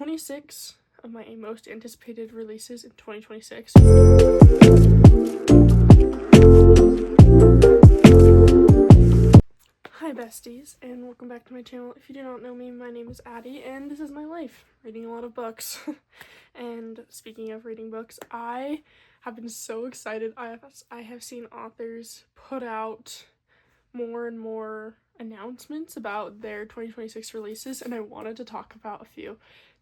26 of my most anticipated releases in 2026. Hi besties, and welcome back to my channel. If you do not know me, my name is Addie, and this is my life, reading a lot of books. And speaking of reading books, I have been so excited. I have seen authors put out more and more announcements about their 2026 releases, and I wanted to talk about a few.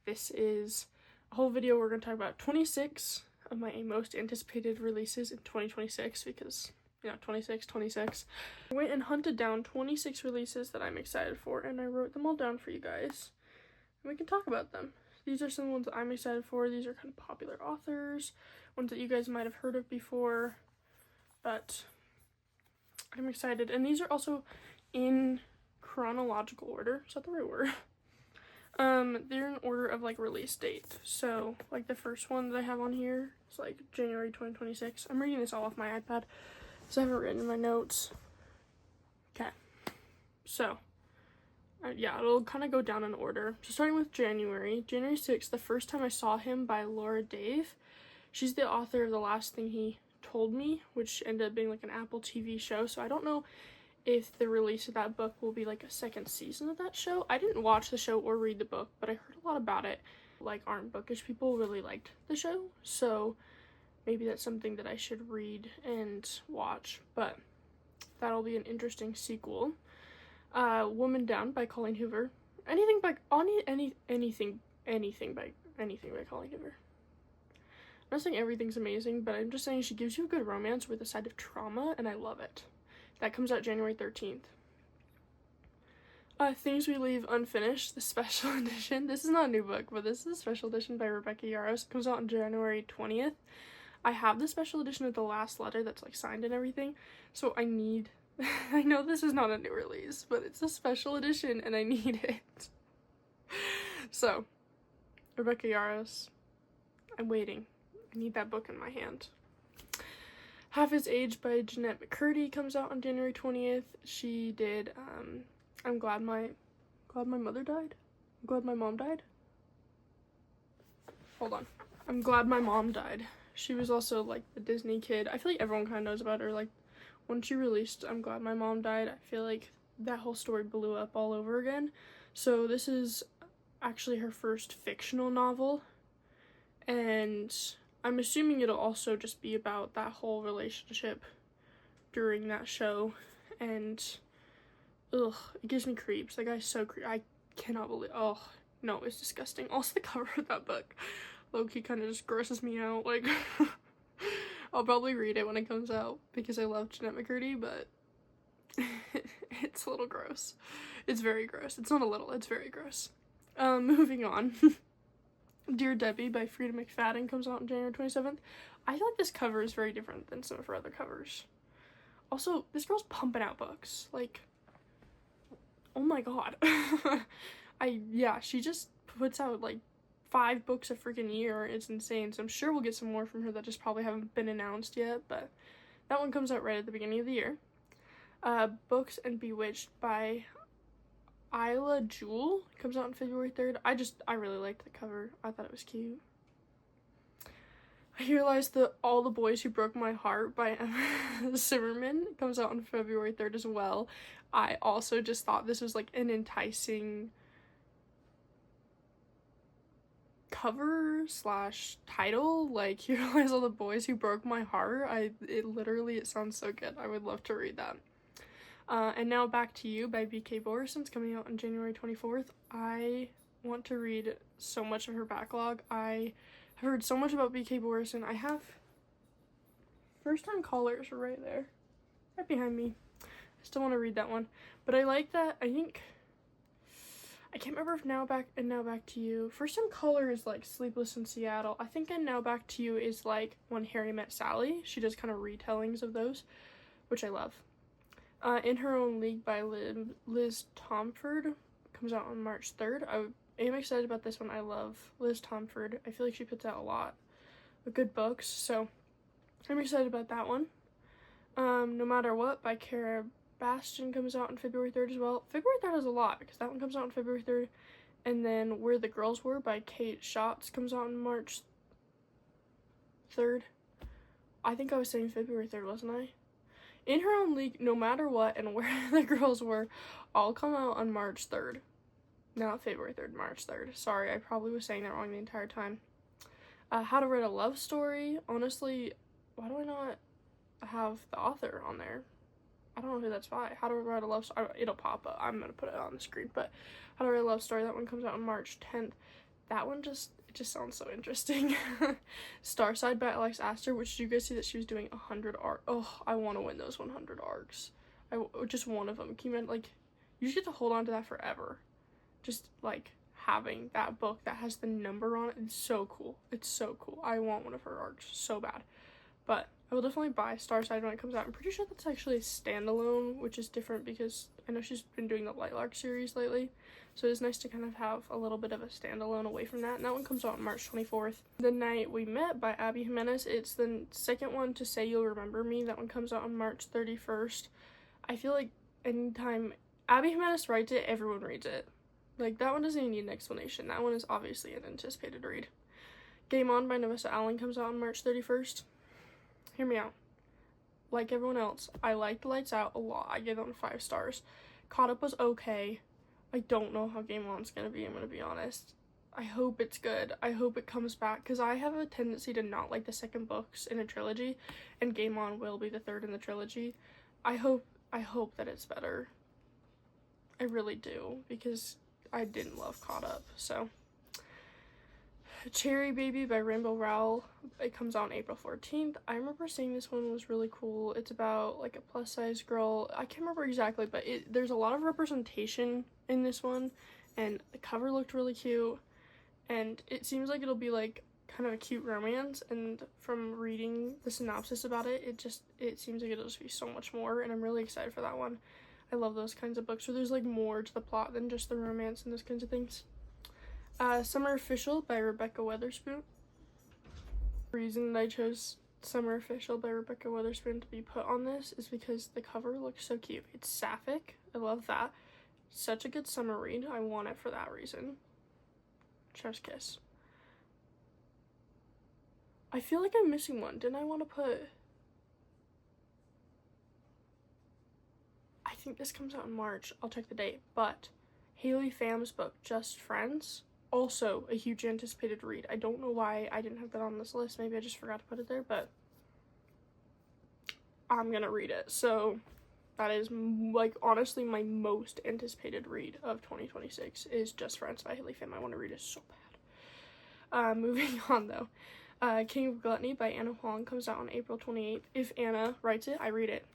This is a whole video. We're going to talk about 26 of my most anticipated releases in 2026 because, 26. I went and hunted down 26 releases that I'm excited for, and I wrote them all down for you guys, and we can talk about them. These are some ones that I'm excited for. These are kind of popular authors, ones that you guys might have heard of before, but I'm excited. And these are also in chronological order. Is that the right word? They're in order of release date. So the first one that I have on here is January 2026. I'm reading this all off my iPad, so I haven't written my notes. Okay. So it'll kind of go down in order. So starting with January 6th, The First Time I Saw Him by Laura Dave. She's the author of The Last Thing He Told Me, which ended up being an Apple TV show. So I don't know if the release of that book will be a second season of that show. I didn't watch the show or read the book, but I heard a lot about it. Aren't bookish people really liked the show, so maybe that's something that I should read and watch, but that'll be an interesting sequel. Woman Down by Colleen Hoover. Anything by Colleen Hoover. I'm not saying everything's amazing, but I'm just saying she gives you a good romance with a side of trauma, and I love it. That comes out January 13th. Things We Leave Unfinished, the special edition. This is not a new book, but this is a special edition by Rebecca Yarros. It comes out on January 20th. I have the special edition of The Last Letter that's signed and everything, so I know this is not a new release, but it's a special edition and I need it. So, Rebecca Yarros, I'm waiting. I need that book in my hand. Half His Age by Jeanette McCurdy comes out on January 20th. She did, I'm glad my mother died? I'm glad my mom died? Hold on. I'm glad my mom died. She was also, the Disney kid. I feel like everyone kind of knows about her. When she released I'm Glad My Mom Died, I feel like that whole story blew up all over again. So this is actually her first fictional novel, and I'm assuming it'll also just be about that whole relationship during that show, and it gives me creeps. That guy's so creepy. I cannot believe, no, it's disgusting. Also, the cover of that book, low-key kind of just grosses me out. I'll probably read it when it comes out because I love Jeanette McCurdy, but it's a little gross. It's very gross. It's not a little, it's very gross. Moving on. Dear Debbie by Frida McFadden comes out on January 27th. I feel like this cover is very different than some of her other covers. Also, this girl's pumping out books. Oh my god. She just puts out 5 books a freaking year. It's insane. So I'm sure we'll get some more from her that just probably haven't been announced yet, but that one comes out right at the beginning of the year. Books and Bewitched by Isla Jewell comes out on February 3rd. I really liked the cover. I thought it was cute. I realized that All the Boys Who Broke My Heart by Emma Zimmerman comes out on February 3rd as well. I also just thought this was an enticing cover / title. You realize All the Boys Who Broke My Heart. It sounds so good. I would love to read that. And Now Back to You by B.K. Borisson. It's coming out on January 24th. I want to read so much of her backlog. I have heard so much about B.K. Borisson. I have First Time Callers right there, right behind me. I still want to read that one, but I like that. I can't remember if Now Back to You. First Time Caller is Sleepless in Seattle. I think Now Back to You is When Harry Met Sally. She does kind of retellings of those, which I love. In Her Own League by Liz Tomford comes out on March 3rd. I am excited about this one. I love Liz Tomford. I feel like she puts out a lot of good books, so I'm excited about that one. No Matter What by Kara Bastion comes out on February 3rd as well. February 3rd has a lot because that one comes out on February 3rd. And then Where the Girls Were by Kate Schatz comes out on March 3rd. I think I was saying February 3rd, wasn't I? In Her Own League, No Matter What, and Where the Girls Were all come out on March 3rd. Not February 3rd, March 3rd. Sorry, I probably was saying that wrong the entire time. How to Write a Love Story. Honestly, why do I not have the author on there? I don't know who that's by. How to Write a Love Story. It'll pop up. I'm going to put it on the screen. But How to Write a Love Story, that one comes out on March 10th. That one just sounds so interesting. Starside by Alex Astor, which did you guys see that she was doing 100 arcs? Oh, I want to win those 100 arcs. Just one of them. Can you imagine, like, you just get to hold on to that forever. Just, like, having that book that has the number on it. It's so cool. It's so cool. I want one of her arcs so bad. But I will definitely buy Starside when it comes out. I'm pretty sure that's actually a standalone, which is different because I know she's been doing the Lightlark series lately. So it's nice to kind of have a little bit of a standalone away from that. And that one comes out on March 24th. The Night We Met by Abby Jimenez. It's the second one to Say You'll Remember Me. That one comes out on March 31st. I feel like anytime Abby Jimenez writes it, everyone reads it. Like, that one doesn't even need an explanation. That one is obviously an anticipated read. Game On by Nevessa Allen comes out on March 31st. Hear me out. Like everyone else, I liked Lights Out a lot. I gave them 5 stars. Caught Up was okay. I don't know how Game On's gonna be, I'm gonna be honest. I hope it's good. I hope it comes back, because I have a tendency to not like the second books in a trilogy, and Game On will be the third in the trilogy. I hope that it's better. I really do, because I didn't love Caught Up, so. Cherry Baby by Rainbow Rowell. It comes out on April 14th. I remember seeing this one was really cool. It's about like a plus size girl. I can't remember exactly, but there's a lot of representation in this one, and the cover looked really cute, and it seems like it'll be like kind of a cute romance, and from reading the synopsis about it, it seems like it'll just be so much more, and I'm really excited for that one. I love those kinds of books where there's like more to the plot than just the romance and those kinds of things. Summer Official by Rebecca Weatherspoon. The reason that I chose Summer Official by Rebecca Weatherspoon to be put on this is because the cover looks so cute. It's sapphic. I love that. Such a good summer read. I want it for that reason. Chef's Kiss. I feel like I'm missing one. Didn't I want to put... I think this comes out in March. I'll check the date. But Haley Pham's book, Just Friends, also a huge anticipated read. I don't know why I didn't have that on this list. Maybe I just forgot to put it there, but I'm gonna read it. So that is, like, honestly my most anticipated read of 2026 is Just Friends by Haley Pham. I want to read it so bad. Moving on though. King of Gluttony by Anna Huang comes out on April 28th. If Anna writes it, I read it.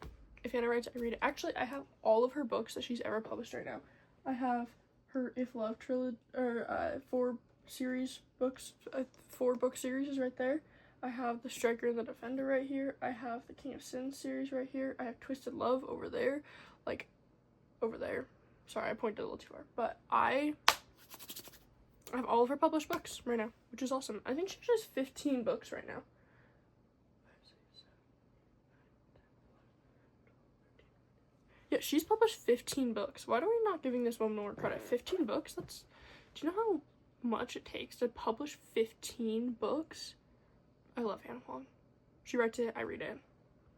If Anna writes it, I read it. Actually, I have all of her books that she's ever published right now. I have her If Love trilogy, or 4 book series is right there. I have The Striker and the Defender right here. I have the King of Sin series right here. I have Twisted Love over there. Like, over there. Sorry, I pointed a little too far. But I have all of her published books right now, which is awesome. I think she has 15 books right now. Yeah, she's published 15 books. Why are we not giving this woman more credit? 15 books? Do you know how much it takes to publish 15 books? I love Hannah Huang. She writes it, I read it.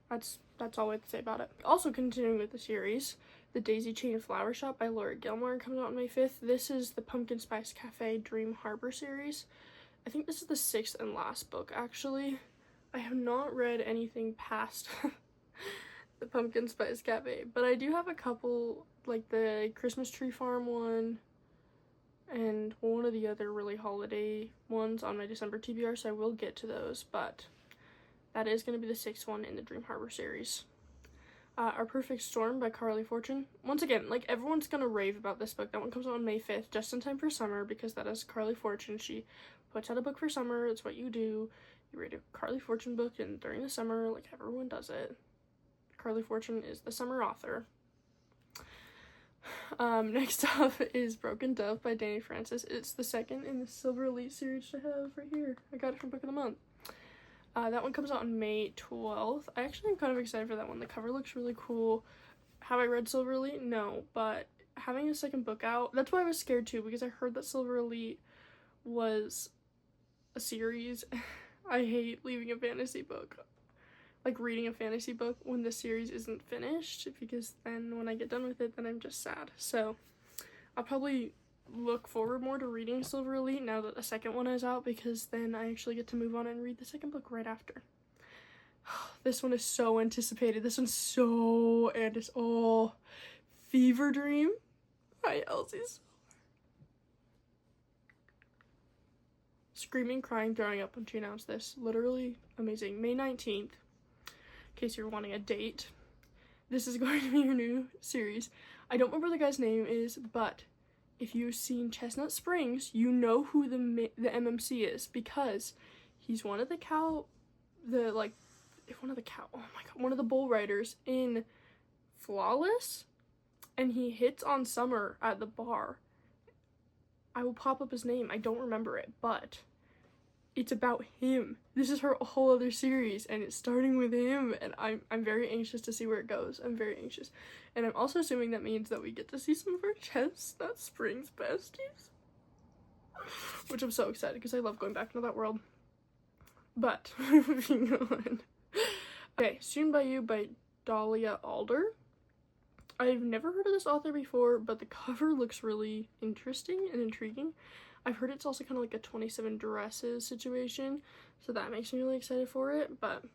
That's all I have to say about it. Also continuing with the series, The Daisy Chain Flower Shop by Laura Gilmore comes out on May 5th. This is the Pumpkin Spice Cafe Dream Harbor series. I think this is the 6th and last book, actually. I have not read anything past the Pumpkin Spice Cafe, but I do have a couple, like the Christmas Tree Farm one and one of the other really holiday ones on my December TBR, so I will get to those, but that is going to be the 6th one in the Dream Harbor series. Our Perfect Storm by Carly Fortune. Once again, like, everyone's going to rave about this book. That one comes out on May 5th, just in time for summer, because that is Carly Fortune. She puts out a book for summer. It's what you do. You read a Carly Fortune book, and during the summer, like, everyone does it. Carly Fortune is the summer author. Next up is Broken Dove by Danny Francis. It's the 2nd in the Silver Elite series I have right here. I got it from Book of the Month. That one comes out on May 12th. I actually am kind of excited for that one. The cover looks really cool. Have I read Silver Elite? No, but having a second book out, that's why I was scared too, because I heard that Silver Elite was a series. I hate leaving a fantasy book, like reading a fantasy book when the series isn't finished, because then when I get done with it, then I'm just sad. So I'll probably look forward more to reading Silver Elite now that the second one is out, because then I actually get to move on and read the second book right after. This one is so anticipated. This one's so oh, Fever Dream by Elsie. Screaming, crying, throwing up when she announced this. Literally amazing. May 19th, in case you're wanting a date. This is going to be your new series. I don't remember the guy's name is, but if you've seen Chestnut Springs, you know who the MMC is, because he's one of the one of the bull riders in Flawless, and he hits on Summer at the bar. I will pop up his name. I don't remember it, but it's about him. This is her whole other series, and it's starting with him, and I'm very anxious to see where it goes. I'm very anxious. And I'm also assuming that means that we get to see some of our Chestnut Springs besties, which I'm so excited, because I love going back into that world. But, moving on. Okay, Soon by You by Dahlia Alder. I've never heard of this author before, but the cover looks really interesting and intriguing. I've heard it's also kind of like a 27 Dresses situation, so that makes me really excited for it, but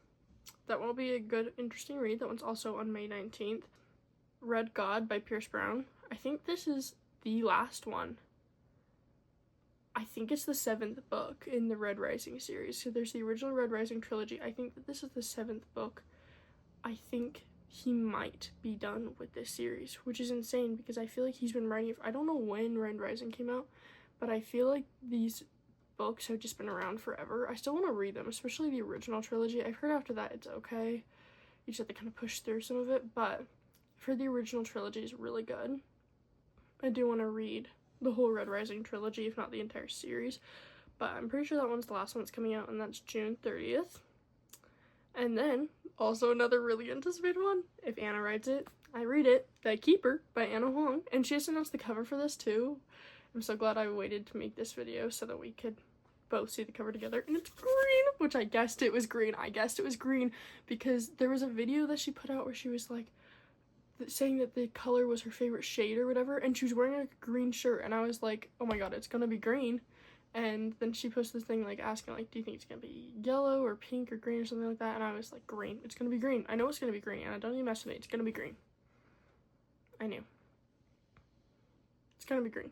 that will be a good, interesting read. That one's also on May 19th. Red God by Pierce Brown. I think this is the last one. I think it's the 7th book in the Red Rising series. So there's the original Red Rising trilogy. I think that this is the 7th book. I think he might be done with this series, which is insane, because I feel like he's been writing it. I don't know when Red Rising came out, but I feel like these books have just been around forever. I still want to read them, especially the original trilogy. I've heard after that it's okay. You just have to kind of push through some of it, but I've heard the original trilogy is really good. I do want to read the whole Red Rising trilogy, if not the entire series, but I'm pretty sure that one's the last one that's coming out, and that's June 30th. And then, also another really anticipated one, if Anna writes it, I read it, The Keeper by Anna Huang, and she just announced the cover for this too. I'm so glad I waited to make this video so that we could both see the cover together, and it's green, which I guessed it was green. I guessed it was green because there was a video that she put out where she was like, saying that the color was her favorite shade or whatever, and she was wearing a green shirt, and I was like, oh my god, it's gonna be green. And then she posted this thing like asking like, do you think it's gonna be yellow or pink or green or something like that, and I was like, green. It's gonna be green. I know it's gonna be green, and I don't even mess with it. It's gonna be green. I knew. It's gonna be green.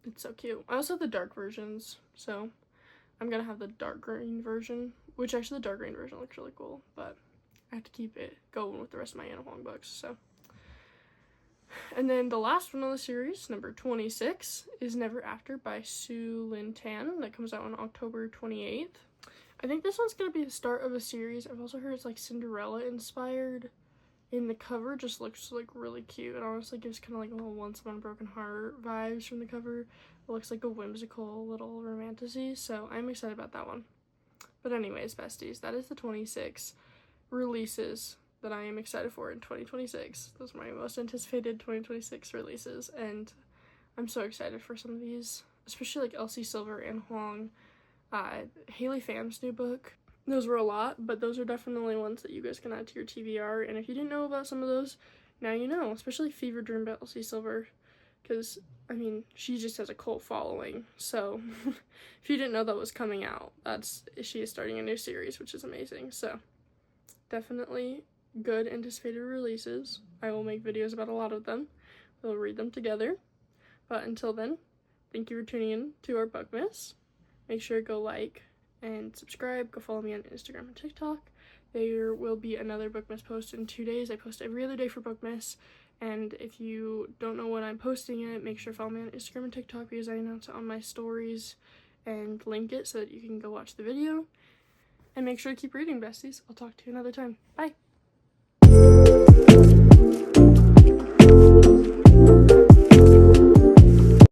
It's so cute. I also have the dark versions, so I'm gonna have the dark green version, which actually the dark green version looks really cool, but I have to keep it going with the rest of my Anna Huang books, so. And then the last one of the series, number 26, is Never After by Su Lin Tan. That comes out on October 28th. I think this one's going to be the start of a series. I've also heard it's like Cinderella inspired. And the cover just looks like really cute. It honestly gives kind of like a little Once Upon a Broken Heart vibes from the cover. It looks like a whimsical little romantasy, so I'm excited about that one. But anyways, besties, that is the 26 releases that I am excited for in 2026. Those are my most anticipated 2026 releases, and I'm so excited for some of these, especially like Elsie Silver and Huang. Haley Pham's new book. Those were a lot, but those are definitely ones that you guys can add to your TBR, and if you didn't know about some of those, now you know, especially Fever Dream by Elsie Silver, because, I mean, she just has a cult following, so if you didn't know that was coming out, she is starting a new series, which is amazing, so definitely good anticipated releases. I will make videos about a lot of them. We'll read them together. But until then, thank you for tuning in to our Bookmas. Make sure to go like and subscribe. Go follow me on Instagram and TikTok. There will be another Bookmas post in 2 days. I post every other day for Bookmas. And if you don't know when I'm posting it, make sure to follow me on Instagram and TikTok, because I announce it on my stories and link it so that you can go watch the video. And make sure to keep reading, besties. I'll talk to you another time. Bye!